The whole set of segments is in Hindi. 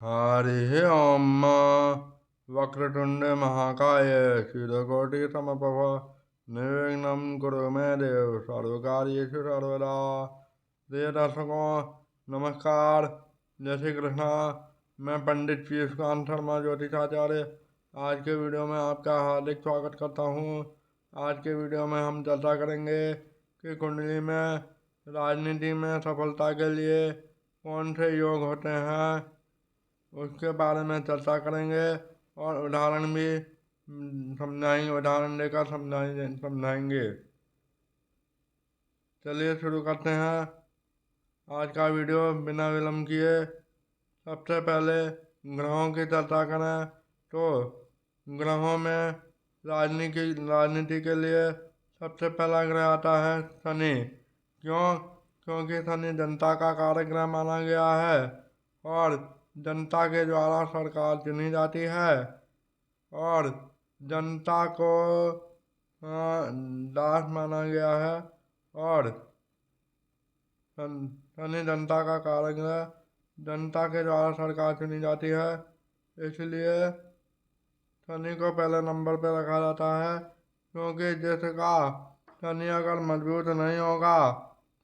हरिः ॐ वक्रतुण्ड महाकाय सूर्यकोटि समप्रभ निर्विघ्नं कुरु मे देव सर्वकार्येषु सर्वदा। प्रिय दर्शकों नमस्कार, जय श्री कृष्णा। मैं पंडित पीयूषकांत शर्मा ज्योतिषाचार्य आज के वीडियो में आपका हार्दिक स्वागत करता हूँ। आज के वीडियो में हम चर्चा करेंगे कि कुंडली में राजनीति में सफलता के लिए कौन से योग होते हैं, उसके बारे में चर्चा करेंगे और उदाहरण भी समझाएंगे, उदाहरण देकर समझाएंगे। चलिए शुरू करते हैं आज का वीडियो बिना विलम्ब किए। सबसे पहले ग्रहों की चर्चा करें तो ग्रहों में राजनीति के लिए सबसे पहला ग्रह आता है शनि। क्योंकि शनि जनता का कारक ग्रह माना गया है और जनता के द्वारा सरकार चुनी जाती है और जनता को दास माना गया है और शनि जनता का कारक ग्रह, जनता के द्वारा सरकार चुनी जाती है, इसलिए शनि को पहले नंबर पर रखा जाता है। क्योंकि जिसका शनि अगर मजबूत नहीं होगा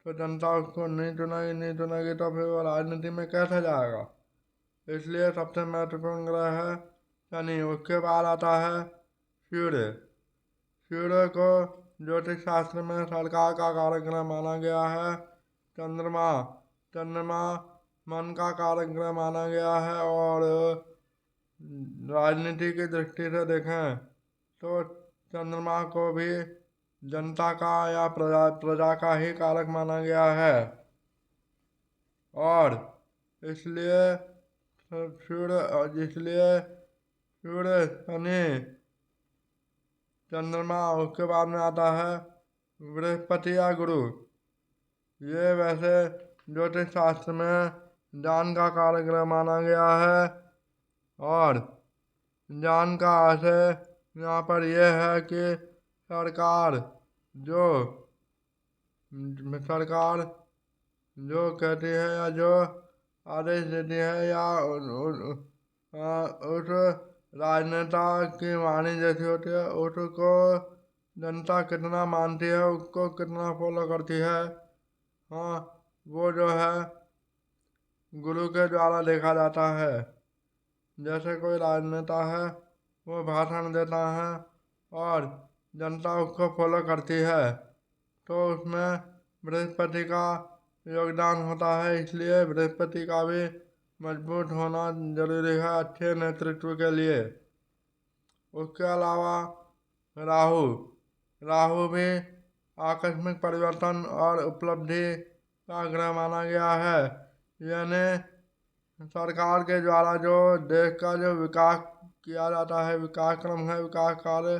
तो जनता उसको नहीं चुनेगी तो फिर वो राजनीति में कैसे जाएगा। इसलिए सबसे महत्वपूर्ण ग्रह है शनि। उसके बाद आता है सूर्य। सूर्य को ज्योतिष शास्त्र में सरकार का कारक ग्रह माना गया है। चंद्रमा मन का कारक ग्रह माना गया है और राजनीति की दृष्टि से देखें तो चंद्रमा को भी जनता का या प्रजा का ही कारक माना गया है और इसलिए सूर्य शनि चंद्रमा, उसके बाद में आता है बृहस्पति या गुरु। ये वैसे ज्योतिष शास्त्र में ज्ञान का कारक ग्रह माना गया है और ज्ञान का आशय यहाँ पर यह है कि सरकार जो कहती है या जो आदेश देती है या उस राजनेता की वाणी जैसी होती है उसको जनता कितना मानती है, उसको कितना फॉलो करती है। हाँ, वो जो है गुरु के द्वारा देखा जाता है। जैसे कोई राजनेता है वो भाषण देता है और जनता उसको फॉलो करती है तो उसमें बृहस्पति का योगदान होता है। इसलिए बृहस्पति का भी मजबूत होना जरूरी है अच्छे नेतृत्व के लिए। उसके अलावा राहु भी आकस्मिक परिवर्तन और उपलब्धि का ग्रह माना गया है। यानी सरकार के द्वारा जो देश का जो विकास किया जाता है, विकास क्रम है, विकास कार्य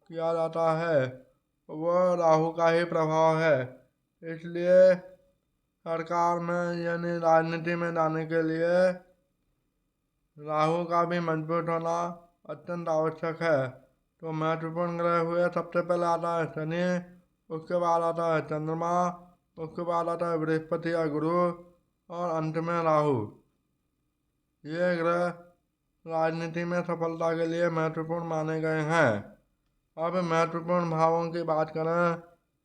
किया जाता है, वह राहु का ही प्रभाव है। इसलिए सरकार में यानी राजनीति में जाने के लिए राहु का भी मजबूत होना अत्यंत आवश्यक है। तो महत्वपूर्ण ग्रह हुए, सबसे पहले आता है शनि, उसके बाद आता है चंद्रमा, उसके बाद आता है बृहस्पति या गुरु और अंत में राहु। ये ग्रह राजनीति में सफलता के लिए महत्वपूर्ण माने गए हैं। अब महत्वपूर्ण भावों की बात करें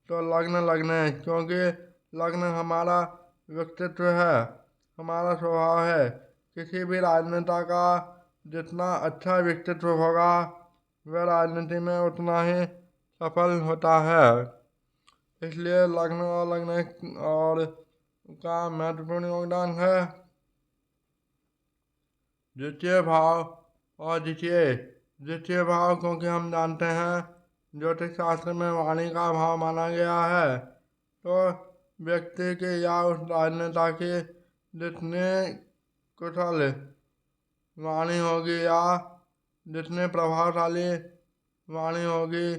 तो लग्न है, क्योंकि लग्न हमारा व्यक्तित्व है, हमारा स्वभाव है। किसी भी राजनेता का जितना अच्छा व्यक्तित्व होगा वह राजनीति में उतना ही सफल होता है। इसलिए लग्न और का महत्वपूर्ण योगदान है। द्वितीय भाव और द्वितीय भाव, क्योंकि हम जानते हैं ज्योतिष शास्त्र में वाणी का भाव माना गया है तो व्यक्ति के या उस राजनेता की जितने कुशल वाणी होगी या जितने प्रभावशाली वाणी होगी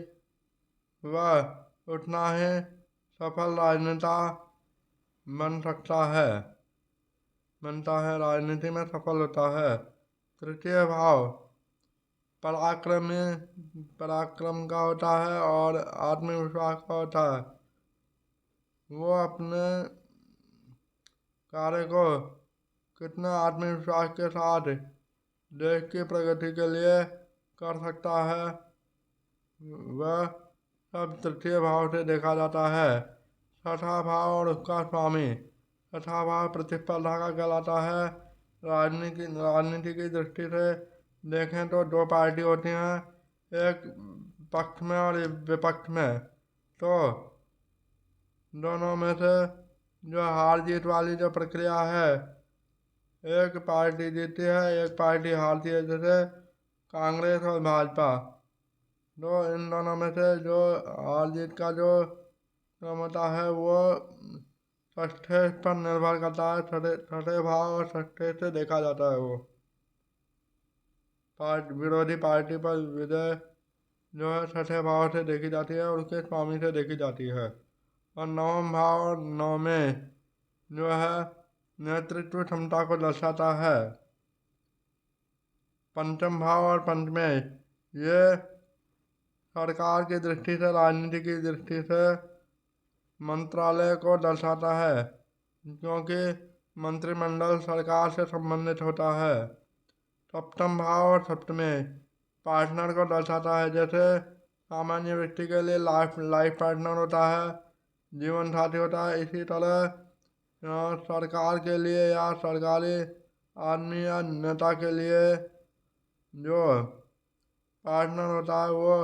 वह उतना ही सफल राजनेता बनता है, राजनीति में सफल होता है। तृतीय भाव पराक्रम का होता है और आत्मविश्वास का होता है। वो अपने कार्य को कितने आत्मविश्वास के साथ देश की प्रगति के लिए कर सकता है, वह सब तृतीय भाव से देखा जाता है। छठा भाव और उसका स्वामी। छठा भाव प्रतिस्पर्धा का कहलाता है। राजनीति की दृष्टि से देखें तो दो पार्टी होती हैं, एक पक्ष में और एक विपक्ष में। तो दोनों में से जो हार जीत वाली जो प्रक्रिया है, एक पार्टी जीतती है, एक पार्टी हारती है, जैसे कांग्रेस और भाजपा। तो इन दोनों में से जो हार जीत का जो क्षमता है वो छठे पर निर्भर करता है। छठे छठे भाव और छठे से देखा जाता है वो विरोधी पार्टी पर विजय जो है छठे भाव से देखी जाती है और उसके स्वामी से देखी जाती है। और नवम भाव और नौ में जो है नेतृत्व क्षमता को दर्शाता है। पंचम भाव और पंचमें ये सरकार की दृष्टि से, राजनीति की दृष्टि से मंत्रालय को दर्शाता है, क्योंकि मंत्रिमंडल सरकार से संबंधित होता है। सप्तम भाव और सप्तमें पार्टनर को दर्शाता है, जैसे सामान्य व्यक्ति के लिए लाइफ पार्टनर होता है, जीवन साथी होता है। इसी तरह सरकार के लिए या सरकारी आदमी या नेता के लिए जो पार्टनर होता है वो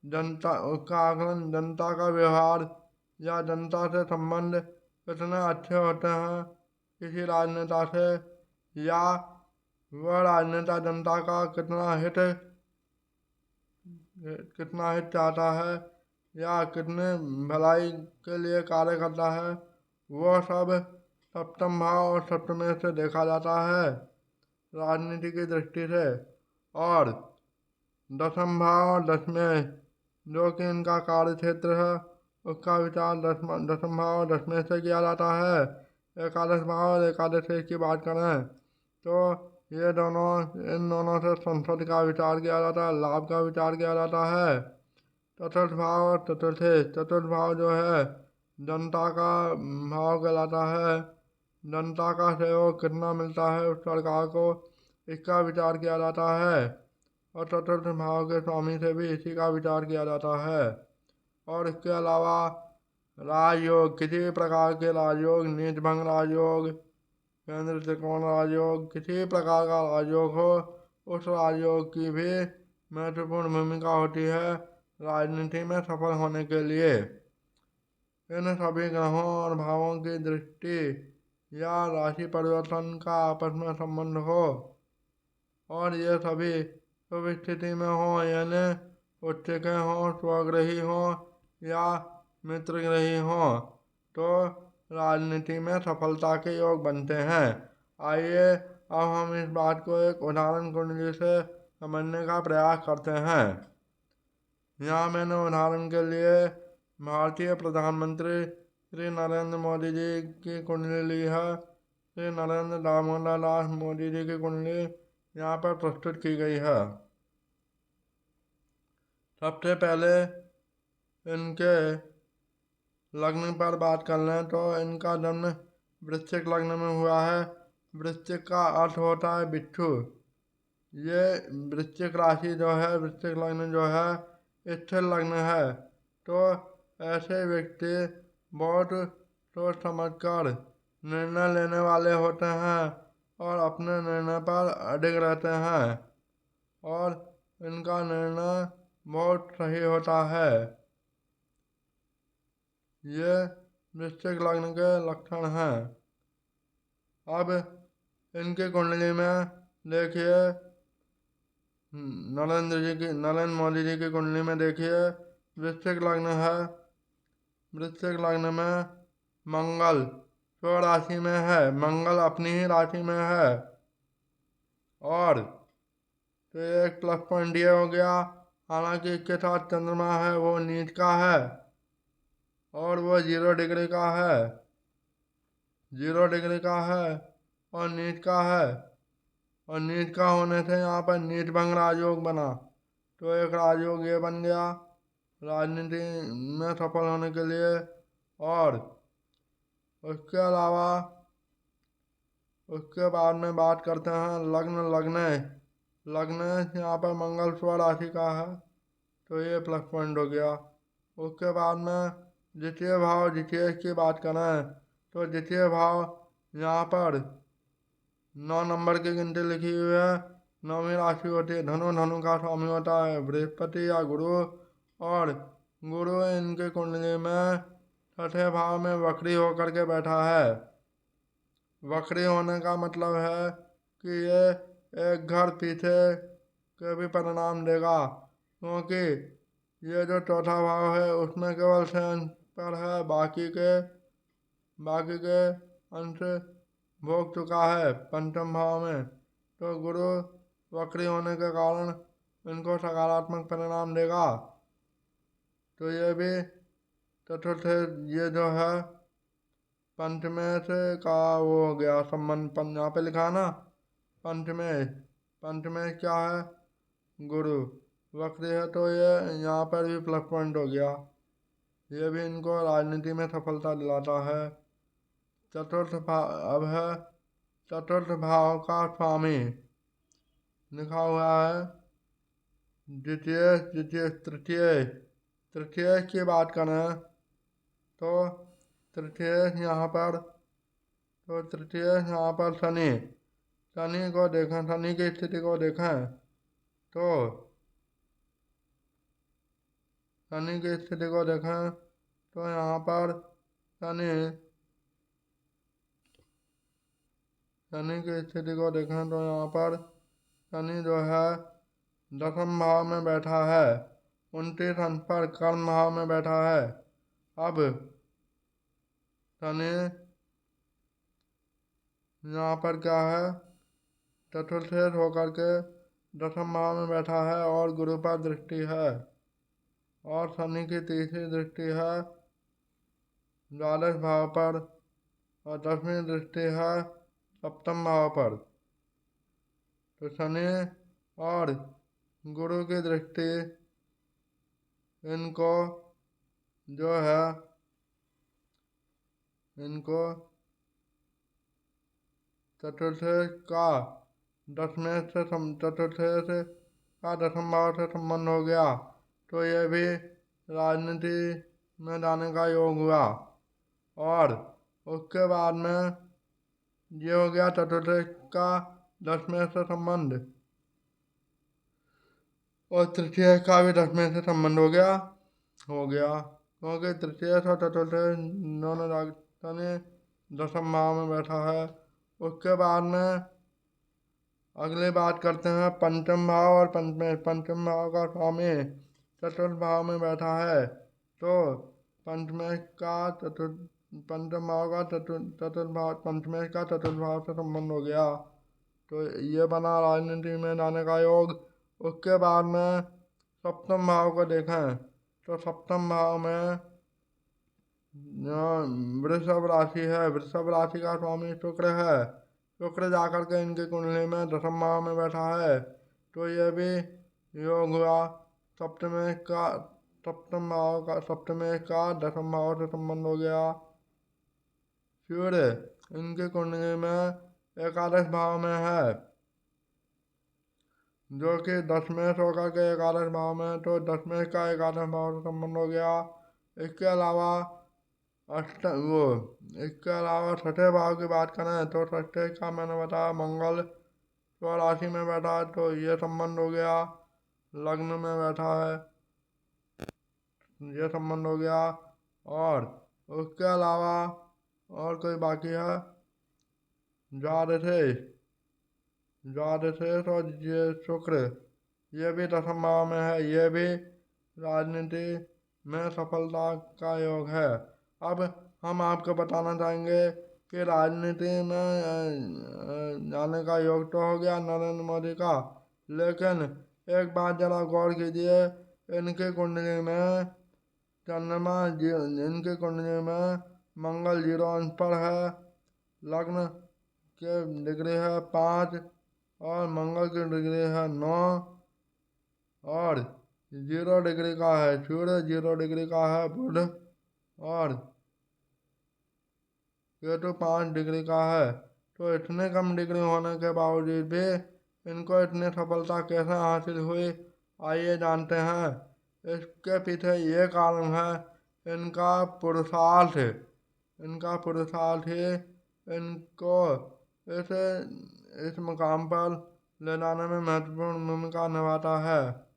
जनता, उसका आकलन जनता का व्यवहार या जनता से संबंध कितने अच्छे होते हैं किसी राजनेता से, या वह राजनेता जनता का कितना हित चाहता है या कितने भलाई के लिए कार्य करता है, वो सब सप्तम भाव और सप्तमें से देखा जाता है राजनीति की दृष्टि से। और दसम भाव और दसवें जो कि इनका कार्य क्षेत्र है, उसका विचार दसम भाव और दसवें से किया जाता है। एकादश भाव और एकादश की बात करें तो ये दोनों, इन दोनों से संसद का विचार किया जाता है, लाभ का विचार किया जाता है। चतुर्थ भाव और चतुर्थ भाव जो है जनता का भाव कहलाता है। जनता का सहयोग कितना मिलता है उस सरकार को, इसका विचार किया जाता है। और चतुर्थ भाव के स्वामी से भी इसी का विचार किया जाता है। और इसके अलावा राजयोग, किसी भी प्रकार के राजयोग, नीच भंग राजयोग, केंद्र त्रिकोण राजयोग, किसी भी प्रकार का राजयोग हो, उस राजयोग की भी महत्वपूर्ण भूमिका होती है राजनीति में सफल होने के लिए। इन सभी ग्रहों और भावों की दृष्टि या राशि परिवर्तन का आपस में संबंध हो और ये सभी शुभ स्थिति में हो, यानी उच्च के हों, स्वग्रही हों या मित्र ग्रही हों, तो राजनीति में सफलता के योग बनते हैं। आइए अब हम इस बात को एक उदाहरण कुंडली से समझने का प्रयास करते हैं। यहाँ मैंने उदाहरण के लिए भारतीय प्रधानमंत्री श्री नरेंद्र मोदी जी की कुंडली ली है। श्री नरेंद्र दामोदर दास मोदी जी की कुंडली यहाँ पर प्रस्तुत की गई है। सबसे पहले इनके लग्न पर बात कर लें तो इनका जन्म वृश्चिक लग्न में हुआ है। वृश्चिक का अर्थ होता है बिच्छू। ये वृश्चिक राशि जो है, वृश्चिक लग्न जो है स्थिर लग्न है। तो ऐसे व्यक्ति बहुत सोच समझ कर निर्णय लेने वाले होते हैं और अपने निर्णय पर अडिग रहते हैं और इनका निर्णय बहुत सही होता है। ये वृश्चिक लग्न के लक्षण हैं। अब इनकी कुंडली में देखिए, नरेंद्र मोदी जी की कुंडली में देखिए वृश्चिक लग्न है। वृश्चिक लग्न में मंगल स्व राशि में है, मंगल अपनी ही राशि में है। और तो एक प्लस पॉइंट ये हो गया, हालांकि इसके साथ चंद्रमा है, वो नीच का है और वो 0 डिग्री का है, 0 डिग्री का है और नीच का है। और नीच का होने से यहाँ पर नीच भंग राजयोग बना, तो एक राजयोग ये बन गया राजनीति में सफल होने के लिए। और उसके अलावा उसके बाद में बात करते हैं लग्न। लग्न लग्न यहाँ पर मंगल स्वर्ण राशि का है, तो ये प्लस पॉइंट हो गया। उसके बाद में द्वितीय भाव, द्वितीय की बात करें तो द्वितीय भाव यहाँ पर 9 नंबर की गिनती लिखी हुई है। नौवीं राशि होती है धनु। धनु का स्वामी होता है बृहस्पति या गुरु, और गुरु इनके कुंडली में छठे भाव में वक्री होकर के बैठा है। वक्री होने का मतलब है कि ये एक घर पीछे के भी परिणाम देगा, क्योंकि ये जो चौथा भाव है उसमें केवल शनि पर है, बाकी के अंश भोग चुका है पंचम भाव में। तो गुरु वक्री होने के कारण इनको सकारात्मक परिणाम देगा। तो ये भी चतुर्थ, ये जो है पंचमें से का वो हो गया संबंध। यहाँ पे लिखा है ना पंचमें, पंचमें क्या है गुरु वक्री है, तो ये यहाँ पर भी प्लस पॉइंट हो गया। ये भी इनको राजनीति में सफलता दिलाता है। चतुर्थ भाव अब है चतुर्थ भाव का स्वामी लिखा हुआ है द्वितीय, द्वितीय, तृतीय। तृतीय की बात करें तो तृतीय यहाँ पर तो तृतीय यहाँ पर शनि। शनि को देखें, शनि की स्थिति को देखें तो शनि की स्थिति को देखें तो यहाँ पर शनि शनि की स्थिति को देखें तो यहाँ पर शनि जो है दसम भाव में बैठा है। 29 अंक पर कर्म भाव में बैठा है। अब शनि यहाँ पर क्या है चतुर्थ होकर के दसम भाव में बैठा है और गुरु पर दृष्टि है, और शनि की तीसरी दृष्टि है द्वादश भाव पर, और 10वीं दृष्टि है सप्तम भाव पर। तो शनि और गुरु की दृष्टि इनको जो है इनको चतुर्थ का चतुर्थ से का दसम भाव से संबंध हो गया, तो ये भी राजनीति में जाने का योग हुआ। और उसके बाद में ये हो गया चतुर्थ का 10वें से संबंध, और तृतीय का भी 10वें से संबंध हो गया क्योंकि तृतीय और चतुर्थ दोनों शनि दसम भाव में बैठा है। उसके बाद में अगली बात करते हैं पंचम भाव और पंचमें। पंचम भाव का स्वामी चतुर्थ भाव में बैठा है, तो पंचमें का चतुर्थ पंचम भाव का चतुर्थ भाव पंचमें का चतुर्थ भाव से संबंध हो गया, तो ये बना राजनीति में जाने का योग। उसके बाद में सप्तम भाव को देखें तो सप्तम भाव में वृषभ राशि है। वृषभ राशि का स्वामी शुक्र है। शुक्र जाकर के इनकी कुंडली में दसम भाव में बैठा है, तो यह भी योग हुआ। सप्तमे का दसम भाव से संबंध हो गया। सूर्य इनकी कुंडली में एकादश भाव में है, जो कि 10वें से होकर के एकादश भाव में, तो 10वें का एकादश भाव से संबंध हो गया। इसके अलावा छठे भाव की बात करें तो छठे का मैंने बताया मंगल स्वराशि में बैठा है, तो ये संबंध हो गया। लग्न में बैठा है, ये संबंध हो गया। और उसके अलावा और कोई बाकी है द्वादशेष और ये शुक्र, ये भी दसम भाव में है। ये भी राजनीति में सफलता का योग है। अब हम आपको बताना चाहेंगे कि राजनीति में जाने का योग तो हो गया नरेंद्र मोदी का, लेकिन एक बात जरा गौर कीजिए, इनके कुंडली में चंद्रमा इनके कुंडली में मंगल 0 अंश पर है। लग्न के डिग्री है 5 और मंगल की डिग्री है 9, और 0 डिग्री का है सूर्य, 0 डिग्री का है बुध, और केतु 5 डिग्री का है। तो इतने कम डिग्री होने के बावजूद भी इनको इतनी सफलता कैसे हासिल हुई, आइए जानते हैं। इसके पीछे ये कारण है इनका पुरुषार्थ। इनका पुरुषार्थ ही इनको इस इस मुकाम पर ले जाने में महत्वपूर्ण भूमिका निभाता है।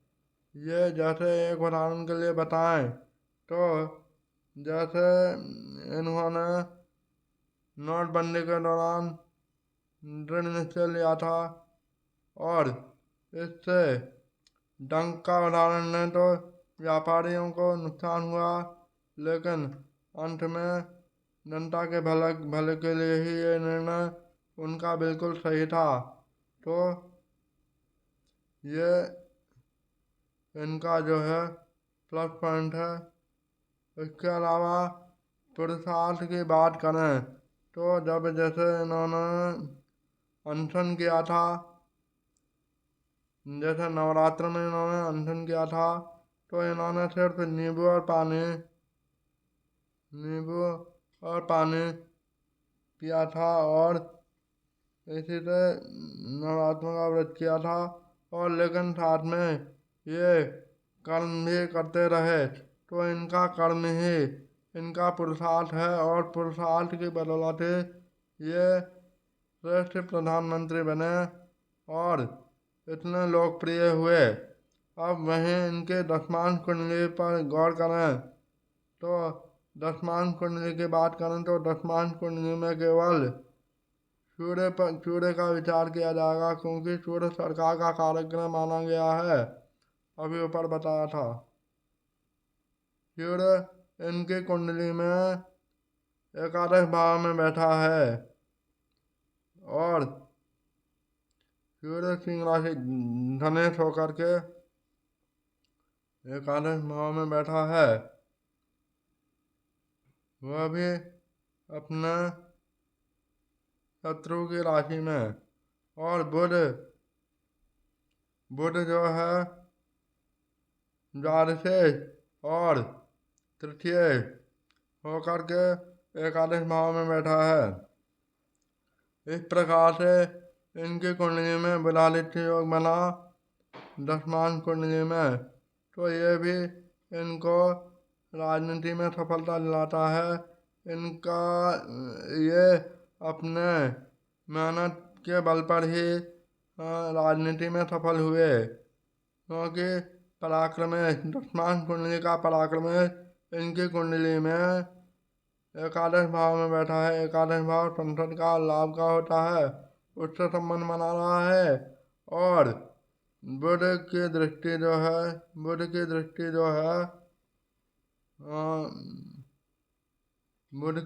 ये जैसे एक उदाहरण के लिए बताएं तो जैसे इन्होंने नोटबंदी के दौरान दृढ़ निश्चय लिया था और इससे डंक का उदाहरण लें तो व्यापारियों को नुकसान हुआ, लेकिन अंत में जनता के भले के लिए ही ये निर्णय उनका बिल्कुल सही था। तो ये इनका जो है प्लस पॉइंट है। इसके अलावा पुरुषार्थ की बात करें तो जब जैसे इन्होंने अनशन किया था, जैसे नवरात्र में इन्होंने अनशन किया था, तो इन्होंने सिर्फ नींबू और पानी पिया था और इसी से नवरात्रों का व्रत किया था। और लेकिन साथ में ये कर्म भी करते रहे, तो इनका कर्म ही इनका पुरुषार्थ है और पुरुषार्थ की बदौलत ये श्रेष्ठ प्रधानमंत्री बने और इतने लोकप्रिय हुए। अब वहीं इनके दशमान कुंडली पर गौर करें तो दशमान कुंडली की बात करें तो दशमान कुंडली में केवल सूर्य का विचार किया जाएगा, क्योंकि सूर्य सरकार का कार्यक्रम माना गया है। अभी ऊपर बताया था सूर्य इनकी कुंडली में एकादश भाव में बैठा है और सूर्य सिंह राशि धनेश होकर के एकादश भाव में बैठा है, वह भी अपने शत्रु की राशि में। और बुध जो है द्वादश और तृतीय होकर के एकादश भाव में बैठा है। इस प्रकार से इनकी कुंडली में बुधादित्य योग बना दशमान कुंडली में, तो ये भी इनको राजनीति में सफलता दिलाता है। इनका ये अपने मेहनत के बल पर ही राजनीति में सफल हुए, क्योंकि पराक्रमेश दशमान कुंडली का पराक्रमेश इनकी कुंडली में एकादश भाव में बैठा है। एकादश भाव संसद का लाभ का होता है, उससे संबंध बना रहा है। और बुध की दृष्टि जो है बुध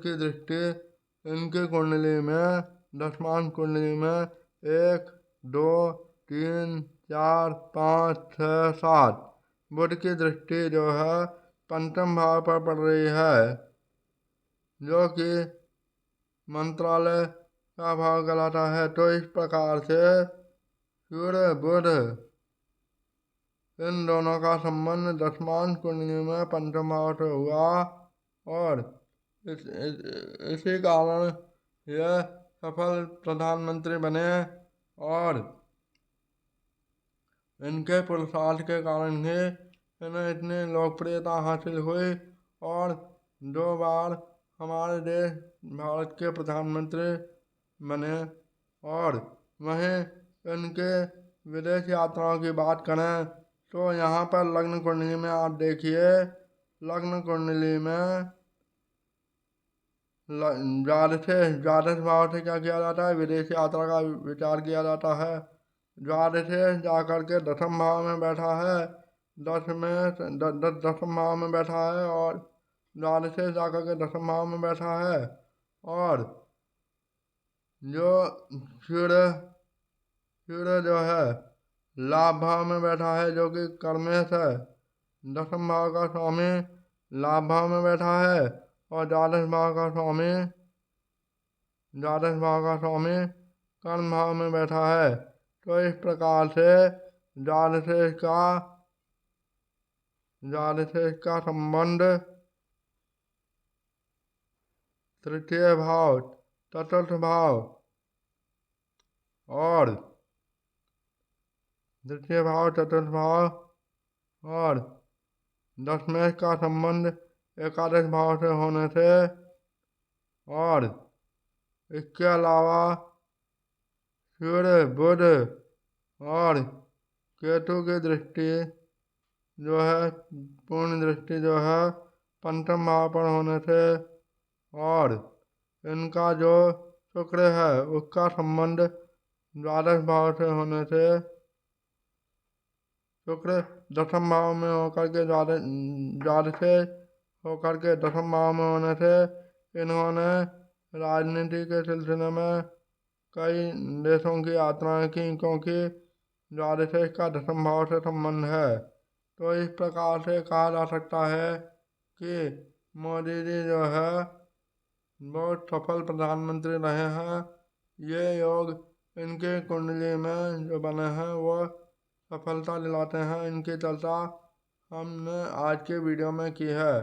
की दृष्टि इनकी कुंडली में दशमान कुंडली में 1 2 3 4 5 6 7 बुध की दृष्टि जो है पंचम भाव पर पड़ रही है, जो कि मंत्रालय का भाव कहलाता है। तो इस प्रकार से सूर्य बुध इन दोनों का संबंध दशमान कुंडली में पंचम भाव से हुआ और इसी कारण यह सफल प्रधानमंत्री बने और इनके पुरुषार्थ के कारण ही इन्हें इतनी लोकप्रियता हासिल हुई और 2 बार हमारे देश भारत के प्रधानमंत्री बने। और वहीं इनके विदेश यात्राओं की बात करें तो यहाँ पर लग्न कुंडली में आप देखिए, लग्न कुंडली में द्वादश भाव से क्या किया जाता है, विदेश यात्रा का विचार किया जाता है। द्वादश जाकर के दसम भाव में बैठा है, दसम भाव में बैठा है और द्वादश जाकर के दसम भाव में बैठा है। और जो सूर्य जो है लाभ भाव में बैठा है, जो कि कर्मेश है। दसम भाव का स्वामी लाभ भाव में बैठा है और द्वादश भाव का स्वामी कर्म भाव में बैठा है। तो इस प्रकार से द्वादश का संबंध तृतीय भाव, चतुर्थ भाव और द्वितीय भाव, चतुर्थ भाव और दशमेश का संबंध एकादश भाव से होने से और इसके अलावा सूर्य, बुध और केतु की दृष्टि जो है, पूर्ण दृष्टि जो है पंचम भाव पर होने से और इनका जो शुक्र है उसका संबंध द्वादश भाव से होने से, शुक्र दसम भाव में होकर के द्वादशे होकर के दसम भाव में होने से इन्होंने राजनीति के सिलसिले में कई देशों की यात्राएं की, क्योंकि द्वादशे का दसम भाव से संबंध है। तो इस प्रकार से कहा जा सकता है कि मोदी जी जो है बहुत सफल प्रधानमंत्री रहे हैं। ये योग इनके कुंडली में जो बने हैं वो सफलता दिलाते हैं। इनकी चर्चा हमने आज के वीडियो में की है।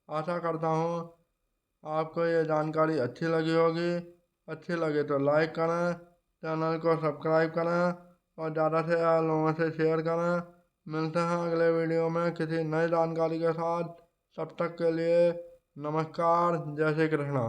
आशा करता हूँ आपको ये जानकारी अच्छी लगी होगी। अच्छी लगे तो लाइक करें, चैनल को सब्सक्राइब करें और ज़्यादा से ज़्यादा लोगों से शेयर करें। मिलते हैं अगले वीडियो में किसी नई जानकारी के साथ। तब तक के लिए नमस्कार, जय श्री कृष्णा।